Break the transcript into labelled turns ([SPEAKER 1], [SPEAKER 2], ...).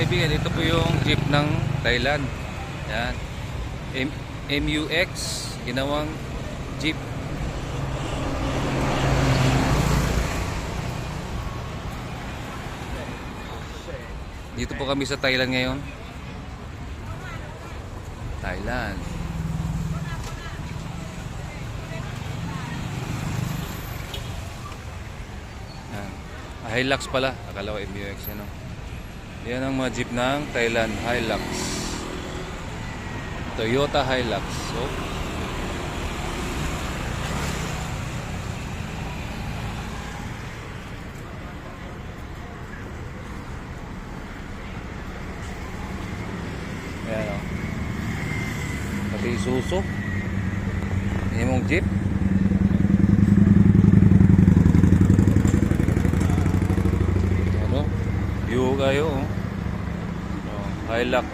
[SPEAKER 1] kaibigan, ito po yung jeep ng Thailand. Yan. MUX, ginawang jeep. Dito po kami sa Thailand ngayon. Thailand. Yan. Hilux pala. Akala ko MUX. Ano? Yan ang mga jeep ng Thailand. Hilux. Toyota Hilux. So, ayan o. Pati Isuzu. Yan mong jeep. Ano? View kayo o. Hilux.